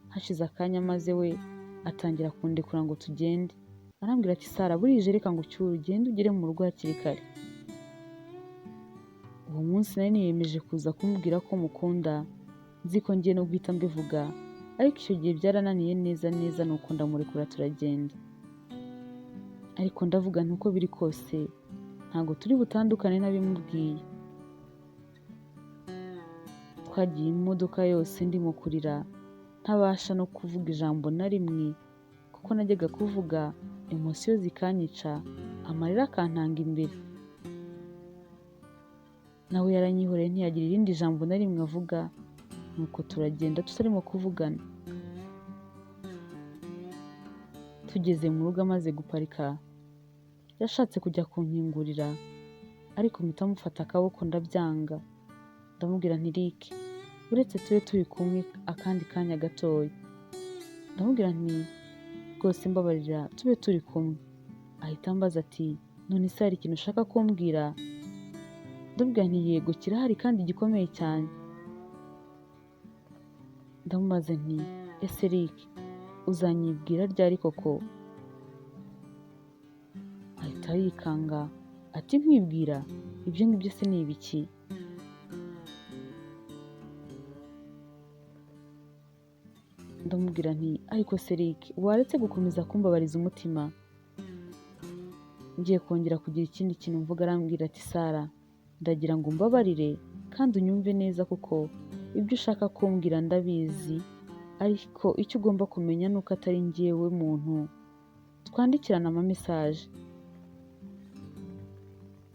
Hashize akanya maze we atangira kundekura ngo tugende, arambwira ati Sara burije reka ngucyure ugende ugere mu rugo hakiri kare. Uwo munsi nari niyemeje kuza kumubwira ko mukunda, nzi ko ngiye no guhita mbivuga, ariko icyo gihe byarananiye neza neza nuko ndamurekura turagenda. Ariko ndavuga ntuko biri kose ntabwo turi butandukane nabimubwiye. Twagiye mu modoka yose ndimo kurira ntabasha no kuvuga ijambo na rimwe, kuko najyaga kuvuga emosiyo zikanyica amarira akantanga imbere. Nawe yaranyihoreye ntiyagira irindi jambo na rimwe avuga, nuko turagenda tutarimo kuvugana. Tugeze mu rugo amaze guparika yashatse kujya kunkingurira, ariko mpita mufata akaboko ndabyanga. Ndamubwira nti Rick uretse tube turi kumwe akandi kanya gatoya. Ndamubwira nti rwose mbabarira tube turi kumwe. Ahita ambaza ati none se hari ikintu ushaka kumbwira? Ndamubwira nti yego kirahari kandi gikomeye cyane. Ndamubaza nti ese Rick uzanyibwira ryari koko? Ahita yikanga ati nkwibwira ibyo ngibyo se ni ibiki? Ndamubwira nti ariko se Rick waretse gukomeza kumbabariza umutima? Ngiye kongera kugira ikindi kintu mvuga arambwira ati Sara ndagira ngo umbabarire kandi unyumve neza kuko ibyo ushaka kumbwira ndabizi, ariko icyo ugomba kumenya ni uko atari njyewe muntu twandikirana amamesaje.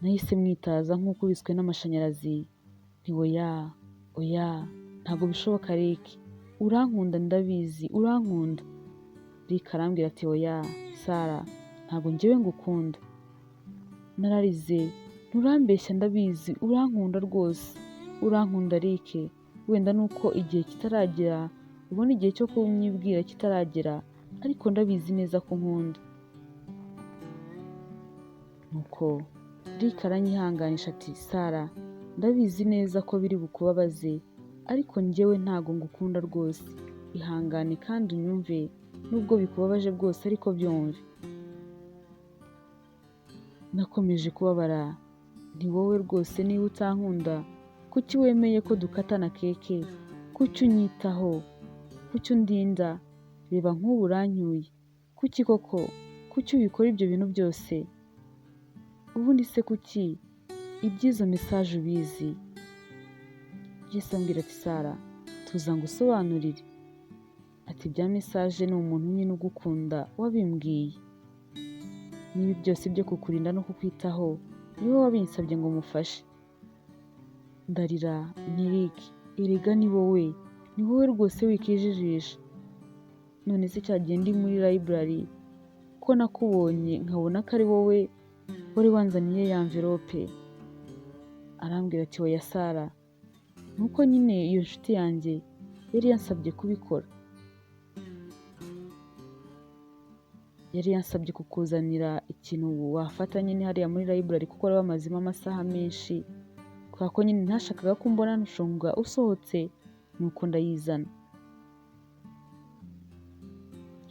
Nahise mwitaza nk'ukubiswe n'amashanyarazi nti oya ntabwo bishoboka Rick, urankunda ndabizi urankunda. Rick arambwira ati oya Sara ntabwo njyewe ngukunda. Nararize nturambeshya ndabizi urankunda rwose, urankunda Rick, wenda nuko igihe kitaragera, ubona igihe cyo kunyibwira kitaragera, ariko ndabizi neza ko nkunda. Nuko Rick aranyihanganisha ati Sara, ndabizi neza ko biri bukubabaze ariko njyewe ntago ngukunda rwose, ihangane kandi unyumve nubwo bikubabaje bwose ariko byumve. Nakomeje kubabara nti wowe rwose niba utankunda kuki wemeye ko dukatana keke, kuki unyitaho, kuki undinda, reba nk'ubu uranyuye, kuki koko, kuki ubikora ibyo bintu byose, ubundi se kuki iby'izo mesaje ubizi? Jesse ambwira ati Sara, tuza ngusobanurire. Ati bya mesaje ni umuntu nyine ugukunda wabimbwiye, n'ibi byose byo kukurinda no kukwitaho niwe wabinsabye ngo mufashe. Ndarira nti Rick, erega ni wowe rwose wikijijisha. None se cyagiye ndi muri library ko nakubonye nkabona ko ari wowe wari wanzaniye ya envelope. Arambwira ati oya Sara, nuko nyine iyo nshuti yanjye yari yansabye kubikora. Yari yansabye kukuzanira ikintu wafata nyine hariya muri library kuko wari wamazemo amasaha menshi, kubera ko nyine ntashakaga ko mbona nshonga usohotse, nuko ndayizana.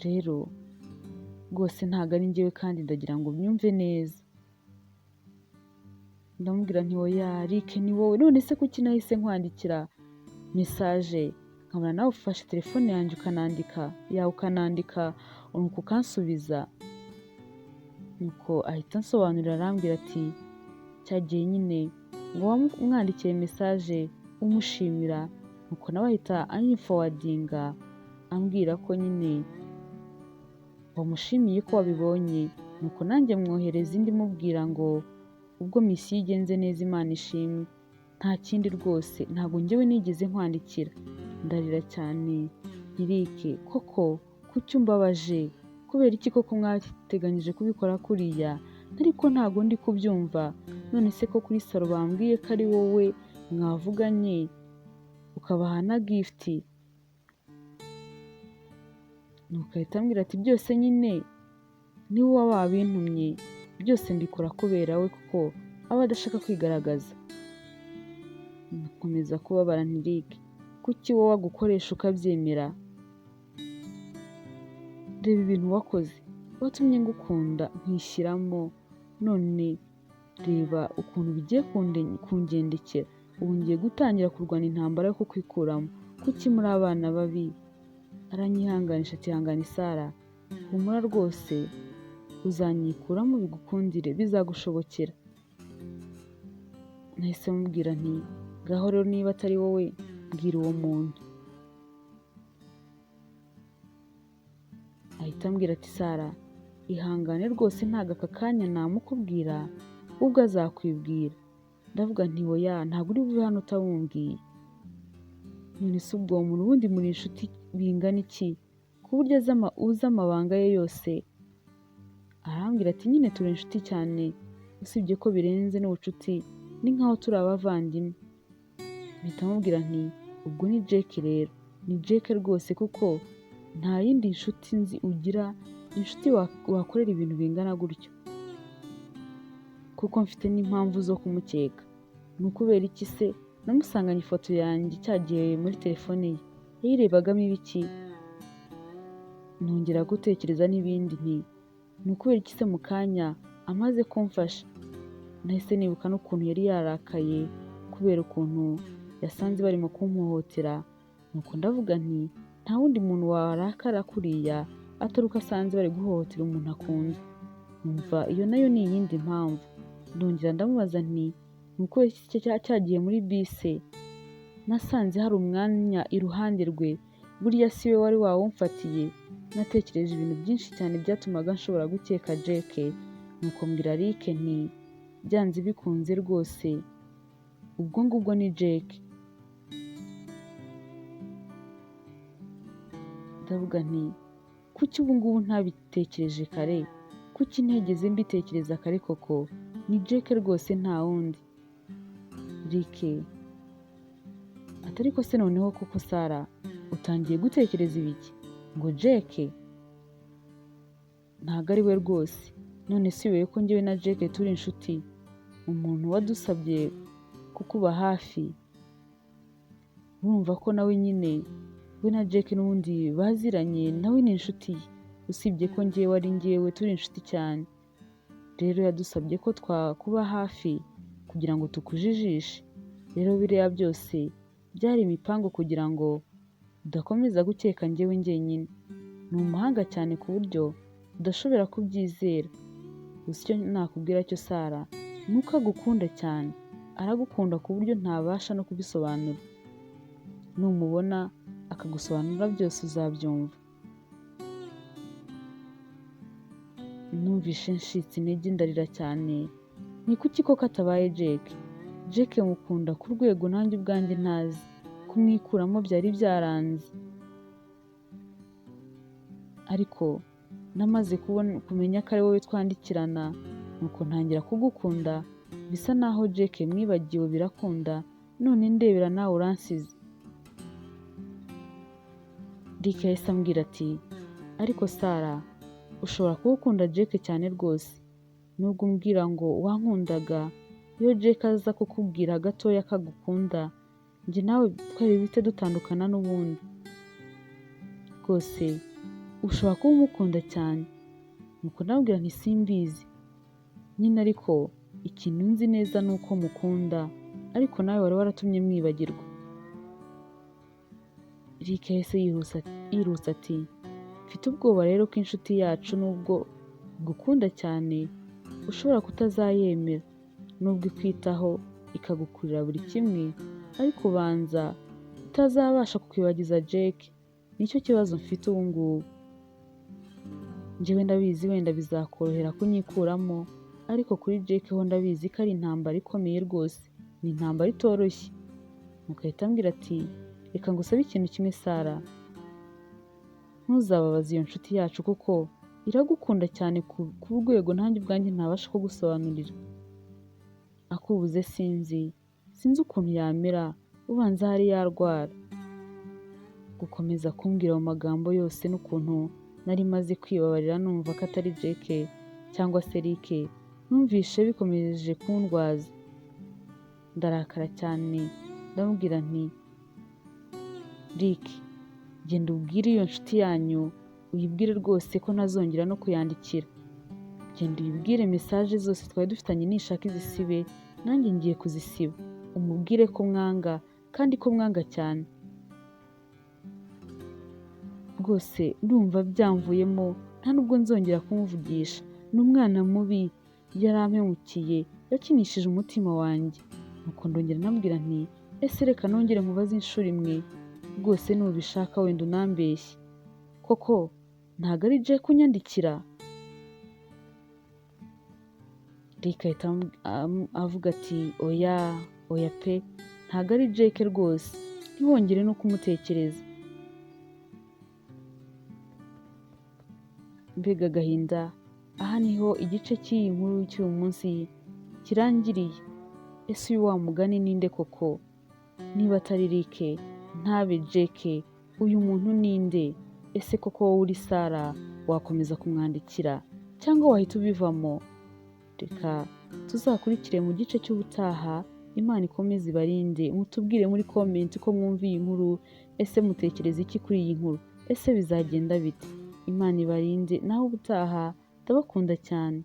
Rero rwose ntago ari njyewe kandi ndagira ngo myumve neza. Ndamubwira nti oya Rick ni wowe, none se kuki nahise nkwandikira mesaje nkabona nawe ufashe telefone yanjye ukanandika nuko ukansubiza. Nuko ahita ansobanurira arambwira ati cyagiye nyine ngo wamwandikiye mesaje umushimira, nuko nawe ahita anyifowadinga ambwira ko nyine wamushimiye ko wabibonye, nuko nanjye mwohereza indi mubwira ngo ubwo misiyo igenze neza Imana ishimwe, nta kindi rwose, ntabwo njyewe nigeze nkwandikira. Ndarira cyane nti Rick koko kuki umbabaje, kubera iki koko mwateganyije kubikora kuriya, ariko ntago ndi kubyumva. None se ko kuri salo bambwiye ko ari wowe mwavuganye ukabaha na gift. Nuko ahita ambwira ati byose nyine ni wowe wabintumye, byose mbikora kubera we kuko aba adashaka kwigaragaza. Nakomeza kubabara nti Rick kuki wowe agukoresha ukabyemera? Reba ibintu wakoze, watumye ngukunda nkishyiramo, none reba ukuntu bigiye kungendekera, ubu ngiye gutangira kurwana intambara yo kukwikuramo, kuki muri abana babi? Aranyihanganisha ati hangane Sara, humura rwose uzanyikuramo bigukundire, bizagushobokera. Nahise mubwira nti ngaho rero niba atari wowe mbwira uwo muntu. Ahita ambwira ati Sara, ihangane rwose ntago aka kanya namukubwira, ubwo azakwibwira. Ndavuga nti oya ntabwo uri buve hano utamubwiye. None se ubwo uwo muntu ubundi muri inshuti bingana iki ku buryo uzi amabanga ye yose? Arambwira ati nyine turi inshuti cyane, usibye ko birenze n'ubucuti, ni nkaho turi abavandimwe. Mpita mubwira nti ubwo ni Jack rero, ni Jack rwose kuko nta yindi nshuti nzi ugira inshuti wakorera ibintu bingana gutyo, kuko mfite n'impamvu zo kumukeka. Ni ukubera iki se? Namusanganye ifoto yanjye cyagiye muri telefone ye, yayirebagamo ibiki? Nongera gutekereza n'ibindi nti ni ukubera iki se mu kanya amaze kumfasha? Nahise nibuka n'ukuntu yari yarakaye kubera ukuntu yasanze barimo kumuhohotera, nuko ndavuga nti nta wundi muntu warakara kuriya atari uko asanze bari guhohotera umuntu akunda. Numva iyo nayo ni iyindi mpamvu. Ndongera ndamubaza nti ni ukubera iki cyagiye muri bisi nasanze hari umwanya iruhande rwe, buriya si we wari wawumfatiye? Natekereje ibintu byinshi cyane byatumaga nshobora gukeka Jack. Nuko mbwira Rick nti byanze bikunze rwose ubwo ngubwo ni Jack. Ndavuga nti kuki ubu ngubu ntabitekereje kare, kuki ntegeze mbitekereza kare? Koko ni Jack rwose nta wundi. Rick atari ko se noneho koko Sara utangiye gutekereza ibiki? Ngo Jack ntago ari we rwose? None si wowe ko njyewe na Jack turi inshuti, umuntu wadusabye kukuba hafi, urumva ko nawe nyine we na Jack n'ubundi baziranye, nawe ni inshuti ye, usibye ko njyewe ari njyewe turi inshuti cyane. Rero yadusabye ko twakuba hafi kugira ngo tukujijishe. Rero biriya byose byari imipango kugira ngo udakomeza gukeka njyewe njyenyine. Ni umuhanga cyane ku buryo udashobora kubyizera. Gusa icyo nakubwira cyo Sara, ni uko agukunda cyane. Aragukunda ku buryo ntabasha no kubisobanura. Numubona akagusobanurira byose uzabyumva. Numvishe ncitse intege ndarira cyane. Ni kuki koko atabaye Jack? Jack mukunda ku rwego nanjye ubwanjye ntazi. Kumwikuramo byari byaranze. Ariko namaze kumenya ko ari wowe twandikirana, nuko ntangira kugukunda. Bisa naho Jack mwibagiwe birakunda, none ndebera nawe uransize. Rick yahise ambwira ati, ariko Sara, ushobora kuba ukunda Jack cyane rwose. Nubwo umbwira ngo wankundaga, iyo Jack aza kukubwira gatoya ko agukunda, njye nawe twari bite dutandukana n'ubundi. Rwose ushobora kuba umukunda cyane. Nuko ndamubwira nti simbizi nyine, ariko ikintu nzi neza ni uko mukunda, ariko nawe wari waratumye mwibagirwa. Rick yahise yirutsa ati, mfite ubwoba rero ko inshuti yacu nubwo igukunda cyane ushobora kutazayemera, nubwo ikwitaho ikagukurira buri kimwe, ariko ubanza utazabasha kukwibagiza Jack. Nicyo kibazo mfite ubu ngubu. Njyewe ndabizi wenda bizakorohera kunyikuramo, ariko kuri Jack ho ndabizi ko ari intambara ikomeye rwose. Ni intambara itoroshye. Nuko ahita ambwira ati, reka ngusabe ikintu kimwe Sara, ntuzababaze iyo nshuti yacu kuko iragukunda cyane ku rwego nanjye ubwanjye ntabasha kugusobanurira. Akubuze sinzi ukuntu yamera, ubanza hari yarwara. Gukomeza kumbwira mu magambo yose n'ukuntu nari maze kwibabarira numva ko atari Jack cyangwa se Rick, numvishe bikomeje kundwaza. Ndarakara cyane ndamubwira nti, Rick, genda ubwire iyo nshuti yanyu, uyibwire rwose ko ntazongera no kuyandikira. Genda uyibwire mesaje zose twari dufitanye nishaka izisibe, nanjye ngiye kuzisiba. Umubwire ko mwanga, kandi ko mwanga cyane. Rwose ndumva byamvuyemo, nta nubwo nzongera kumuvugisha. Ni umwana mubi, yarampemukiye, yakinishije umutima wanjye. Nuko ndongera nambwira nti, ese reka nongere nkubaze inshuro imwe, rwose nubishaka wenda unambeshye. Koko ntago ari Jack unyandikira? Rick ahita avuga ati, oya pe, ntago ari Jack rwose, ntiwongere no kumutekereza. Mbega agahinda. Aha niho igice cy'iyi nkuru cy'uyu munsi kirangiriye. Ese uyu wa mugani ninde koko? Niba atari Rick, ntabe Jack, uyu muntu ninde? Ese koko wowe uri Sara wakomeza kumwandikira cyangwa wahita ubivamo? Reka tuzakurikire mu gice cy'ubutaha. Imana ikomeze ibarinde. Mutubwire muri comment ko mwumva iyi nkuru. Ese mutekereza iki kuri iyi nkuru? Ese bizagenda bite? Imana ibarinde. Naho ubutaha, ndabakunda cyane.